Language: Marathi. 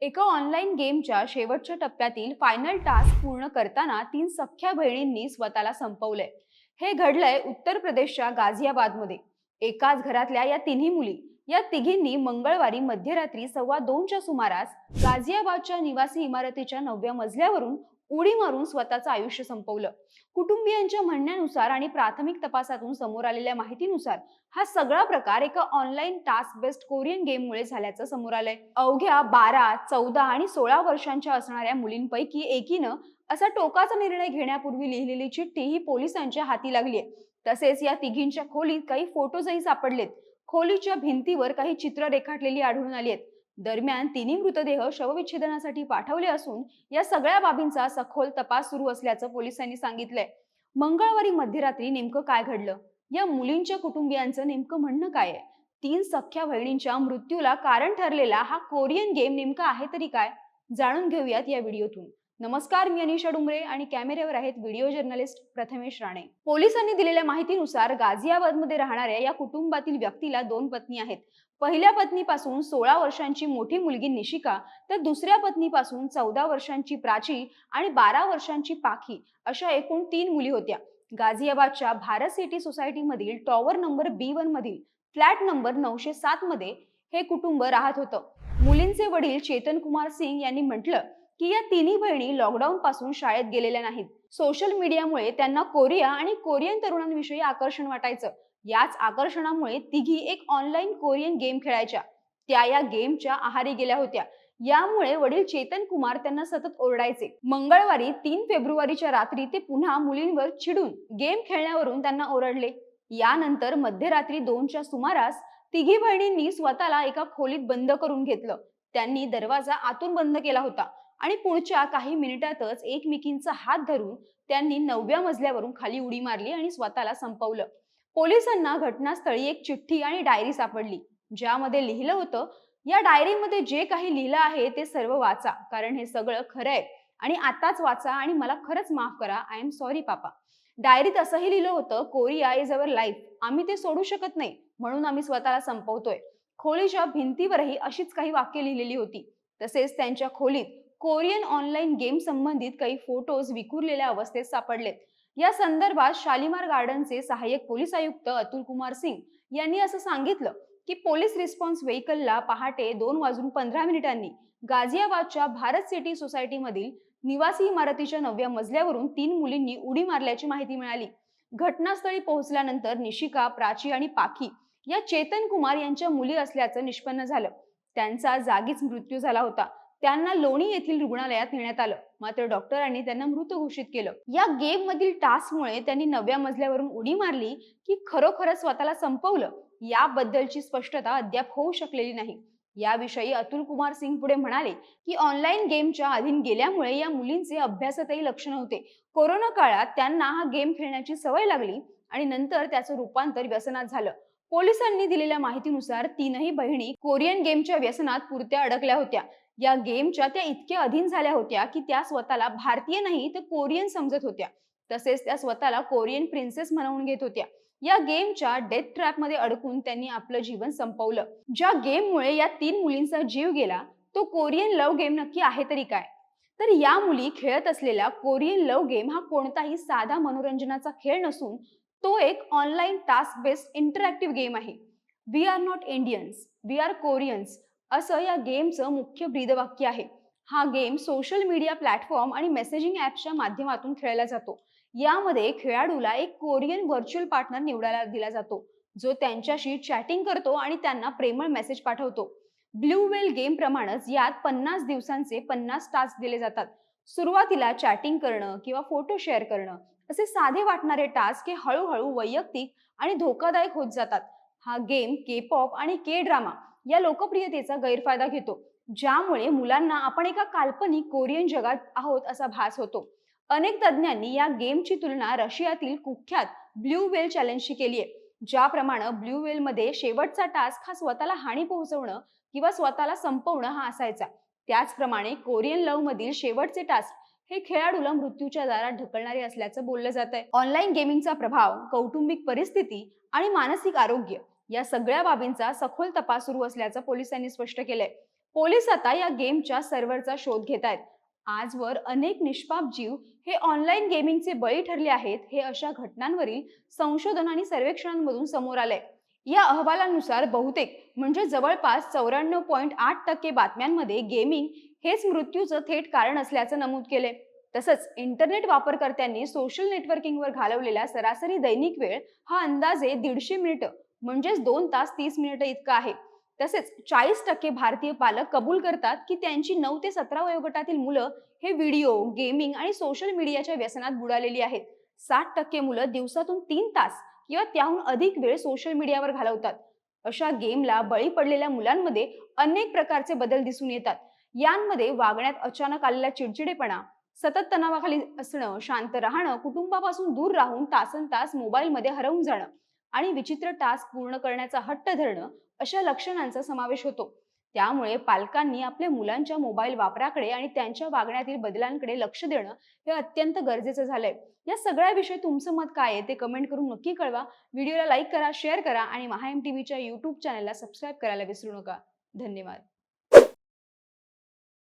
एका ऑनलाईन गेमच्या शेवटच्या टप्प्यातील फायनल टास्क पूर्ण करताना 3 सख्ख्या बहिणींनी स्वतःला संपवलंय. हे घडलंय उत्तर प्रदेशच्या गाझियाबादमध्ये. एकाच घरातल्या या तिन्ही मुली, या तिघींनी मंगळवारी मध्यरात्री 2:15च्या सुमारास गाझियाबादच्या निवासी इमारतीच्या 9व्या मजल्यावरून उडी मारून स्वतःचं आयुष्य संपवलं. कुटुंबियांच्या म्हणण्यानुसार आणि प्राथमिक तपासातून समोर आलेल्या माहितीनुसार हा सगळा प्रकार एका ऑनलाईन टास्क बेस्ड कोरियन गेममुळे झाल्याचं समोर आलंय. अवघ्या 12, 14 आणि 16 वर्षांच्या असणाऱ्या मुलींपैकी एकीनं असा टोकाचा निर्णय घेण्यापूर्वी लिहिलेली चिठ्ठी ही पोलिसांच्या हाती लागलीय. तसेच या तिघींच्या खोलीत काही फोटोजही सापडलेत. खोलीच्या भिंतीवर काही चित्र रेखाटलेली आढळून आली आहेत. दरम्यान तिन्ही मृतदेह शवविच्छेदनासाठी पाठवले असून या सगळ्या बाबींचा सखोल तपास सुरू असल्याचं पोलिसांनी सांगितलंय. मंगळवारी मध्यरात्री नेमकं काय घडलं, या मुलींच्या कुटुंबियांचं नेमकं म्हणणं काय आहे, 3 सख्ख्या बहिणींच्या मृत्यूला कारण ठरलेला हा कोरियन गेम नेमका आहे तरी काय, जाणून घेऊयात या व्हिडिओतून. नमस्कार, मी अनिशा डुंगरे आणि कॅमेऱ्यावर आहेत व्हिडिओ जर्नलिस्ट प्रथमेश राणे. पोलिसांनी दिलेल्या माहितीनुसार गाझियाबादमध्ये राहणाऱ्या या कुटुंबातील व्यक्तीला 2 पत्नी आहेत. पहिल्या पत्नीपासून 16 वर्षांची मोठी मुलगी निशिका, तर दुसऱ्या पत्नीपासून 14 वर्षांची प्राची आणि 12 वर्षांची पाखी अशा एकूण 3 मुली होत्या. गाझियाबादच्या भारत सिटी सोसायटीमधील टॉवर नंबर B1 मधील फ्लॅट नंबर 907 मध्ये हे कुटुंब राहत होतं. मुलींचे वडील चेतन कुमार सिंग यांनी म्हटलं की या तिन्ही बहिणी लॉकडाऊन पासून शाळेत गेलेल्या नाहीत. सोशल मीडियामुळे त्यांना कोरिया आणि कोरियन तरुणांविषयी आकर्षण वाटायचं. याच आकर्षणामुळे तिघी एक ऑनलाईन कोरियन गेम खेळायच्या. त्या या गेमच्या आहारी गेल्या होत्या. यामुळे वडील चेतन कुमार त्यांना सतत ओरडायचे. मंगळवारी 3 फेब्रुवारीच्या रात्री ते पुन्हा मुलींवर चिडून गेम खेळण्यावरून त्यांना ओरडले. यानंतर मध्यरात्री 2च्या सुमारास तिघी बहिणींनी स्वतःला एका खोलीत बंद करून घेतलं. त्यांनी दरवाजा आतून बंद केला होता आणि पुढच्या काही मिनिटातच एकमेकींचा हात धरून त्यांनी 9व्या मजल्यावरून खाली उडी मारली आणि स्वतःला संपवलं. पोलिसांना घटनास्थळी एक चिठ्ठी आणि डायरी सापडली, ज्यामध्ये लिहिलं होतं, या डायरीमध्ये जे काही लिहिलं आहे ते सर्व वाचा, कारण हे सगळं खरं आहे आणि आताच वाचा आणि मला खरंच माफ करा. आय एम सॉरी पापा. डायरीत असंही लिहिलं होतं, कोरिया इज अवर लाईफ. आम्ही ते सोडू शकत नाही, म्हणून आम्ही स्वतःला संपवतोय. खोलीच्या भिंतीवरही अशीच काही वाक्य लिहिलेली होती. तसेच त्यांच्या खोलीत कोरियन ऑनलाईन गेम संबंधित काही फोटोज विखुरलेल्या अवस्थेत सापडलेत. या संदर्भात शालिमार गार्डनचे सहाय्यक पोलीस आयुक्त अतुल कुमार सिंग यांनी असं सांगितलं की पोलीस रिस्पॉन्स व्हेकलला पहाटे 2:15 गाझियाबादच्या भारत सिटी सोसायटीमधील निवासी इमारतीच्या 9व्या मजल्यावरून 3 मुलींनी उडी मारल्याची माहिती मिळाली. घटनास्थळी पोहोचल्यानंतर निशिका, प्राची आणि पाखी या चेतन कुमार यांच्या मुली असल्याचं निष्पन्न झालं. त्यांचा जागीच मृत्यू झाला होता. त्यांना लोणी येथील रुग्णालयात नेण्यात आलं, मात्र डॉक्टरांनी त्यांना मृत घोषित केलं. या गेम मधील टास्कमुळे त्यांनी 9व्या मजल्यावरून उडी मारली की खरोखरच स्वतःला संपवलं, याबद्दलची स्पष्टता अद्याप होऊ शकलेली नाही. याविषयी अतुल कुमार सिंग पुढे म्हणाले की ऑनलाईन गेमच्या अधीन गेल्यामुळे या मुलींचे अभ्यासातही लक्ष नव्हते. कोरोना काळात त्यांना हा गेम खेळण्याची सवय लागली आणि नंतर त्याचं रूपांतर व्यसनात झालं. पोलिसांनी दिलेल्या माहितीनुसार 3ही बहिणी कोरियन गेमच्या व्यसनात पुरत्या अडकल्या होत्या. या गेमच्या त्या इतक्या अधीन झाल्या होत्या की त्या स्वतःला भारतीय नाही तर कोरियन समजत होत्या. तसेच त्या स्वतःला कोरियन प्रिन्सेस म्हणवून घेत होत्या. या गेमच्या डेथ ट्रॅप मध्ये अडकून त्यांनी आपलं जीवन संपवलं. ज्या गेममुळे या 3 मुलींचा जीव गेला तो कोरियन लव्ह गेम नक्की आहे तरी काय? तर या मुली खेळत असलेला कोरियन लव्ह गेम हा कोणताही साधा मनोरंजनाचा खेळ नसून तो एक online task based interactive game आहे. We are not Indians, we are Koreans असं या गेमचं मुख्य ब्रीदवाक्य आहे. हा गेम सोशल मीडिया प्लॅटफॉर्म आणि मेसेजिंग ॲप्सच्या माध्यमातून खेळला जातो. यामध्ये खेळाडूला एक कोरियन व्हर्च्युअल पार्टनर निवडायला दिला जातो, जो त्यांच्याशी चॅटिंग करतो आणि त्यांना प्रेमळ मेसेज पाठवतो. ब्लू व्हेल गेम प्रमाणेच यात 50 दिवसांचे 50 टास्क दिले जातात. सुरुवातीला चॅटिंग करणं किंवा फोटो शेअर करणं असे साधे वाटणारे टास्क हे हळूहळू वैयक्तिक आणि धोकादायक होत जातात. हा गेम के-पॉप आणि के-ड्रामा या लोकप्रियतेचा गैरफायदा घेतो, ज्यामुळे मुलांना आपण एका काल्पनिक कोरियन जगात आहोत असा भास होतो. अनेक तज्ज्ञांनी या गेमची तुलना रशियातील कुख्यात ब्लू व्हेल चॅलेंजशी केली आहे. ज्याप्रमाणे ब्लू व्हेल मध्ये शेवटचा टास्क हा स्वतःला हानी पोहोचवणं किंवा स्वतःला संपवणं हा असायचा, त्याचप्रमाणे कोरियन लव्ह मधील शेवटचे टास्क हे खेळाडूला मृत्यूच्या दारात ढकलणारे असल्याचं बोललं जात आहे. ऑनलाईन गेमिंगचा प्रभाव, कौटुंबिक परिस्थिती आणि मानसिक आरोग्य या सगळ्या बाबींचा सखोल तपास सुरू असल्याचं पोलिसांनी स्पष्ट केलंय. पोलीस आता या गेमच्या सर्व्हरचा शोध घेत आहेत. आजवर अनेक निष्पाप जीव हे ऑनलाईन गेमिंगचे बळी ठरले आहेत, हे अशा घटनांवरील संशोधन आणि सर्वेक्षणांमधून समोर आलंय. या अहवालानुसार बहुतेक म्हणजे जवळपास 94.8% बातम्यांमध्ये गेमिंग हेच मृत्यूचं थेट कारण असल्याचं नमूद केलंय. तसंच इंटरनेट वापरकर्त्यांनी सोशल नेटवर्किंगवर घालवलेला सरासरी दैनिक वेळ हा अंदाजे 150 मिनिटं म्हणजेच 2 तास 30 मिनिटं इतका आहे. तसेच 40% भारतीय पालक कबूल करतात की त्यांची 9 ते 17 वयोगटातील मुलं हे व्हिडिओ, गेमिंग आणि सोशल मीडियाच्या व्यसनात बुडालेली आहेत. 60% मुलं दिवसातून 3 तास किंवा त्याहून अधिक वेळ सोशल मीडियावर घालवतात. अशा गेमला बळी पडलेल्या मुलांमध्ये अनेक प्रकारचे बदल दिसून येतात. यांमध्ये वागण्यात अचानक आलेला चिडचिडेपणा, सतत तणावाखाली असणं, शांत राहणं, कुटुंबापासून दूर राहून तासनतास मोबाईलमध्ये हरवून जाणं आणि विचित्र टास्क पूर्ण करण्याचा हट्ट धरणं अशा लक्षणांचा समावेश होतो. त्यामुळे पालकांनी आपल्या मुलांच्या मोबाईल वापराकडे आणि त्यांच्या वागण्यातील बदलांकडे लक्ष देणं हे अत्यंत गरजेचं झालंय. या सगळ्याविषयी तुमचं मत काय आहे ते कमेंट करून नक्की कळवा. व्हिडिओला लाईक करा, शेअर करा आणि महा एम टीव्हीच्या यूट्यूब चॅनलला सबस्क्राईब करायला विसरू नका. धन्यवाद.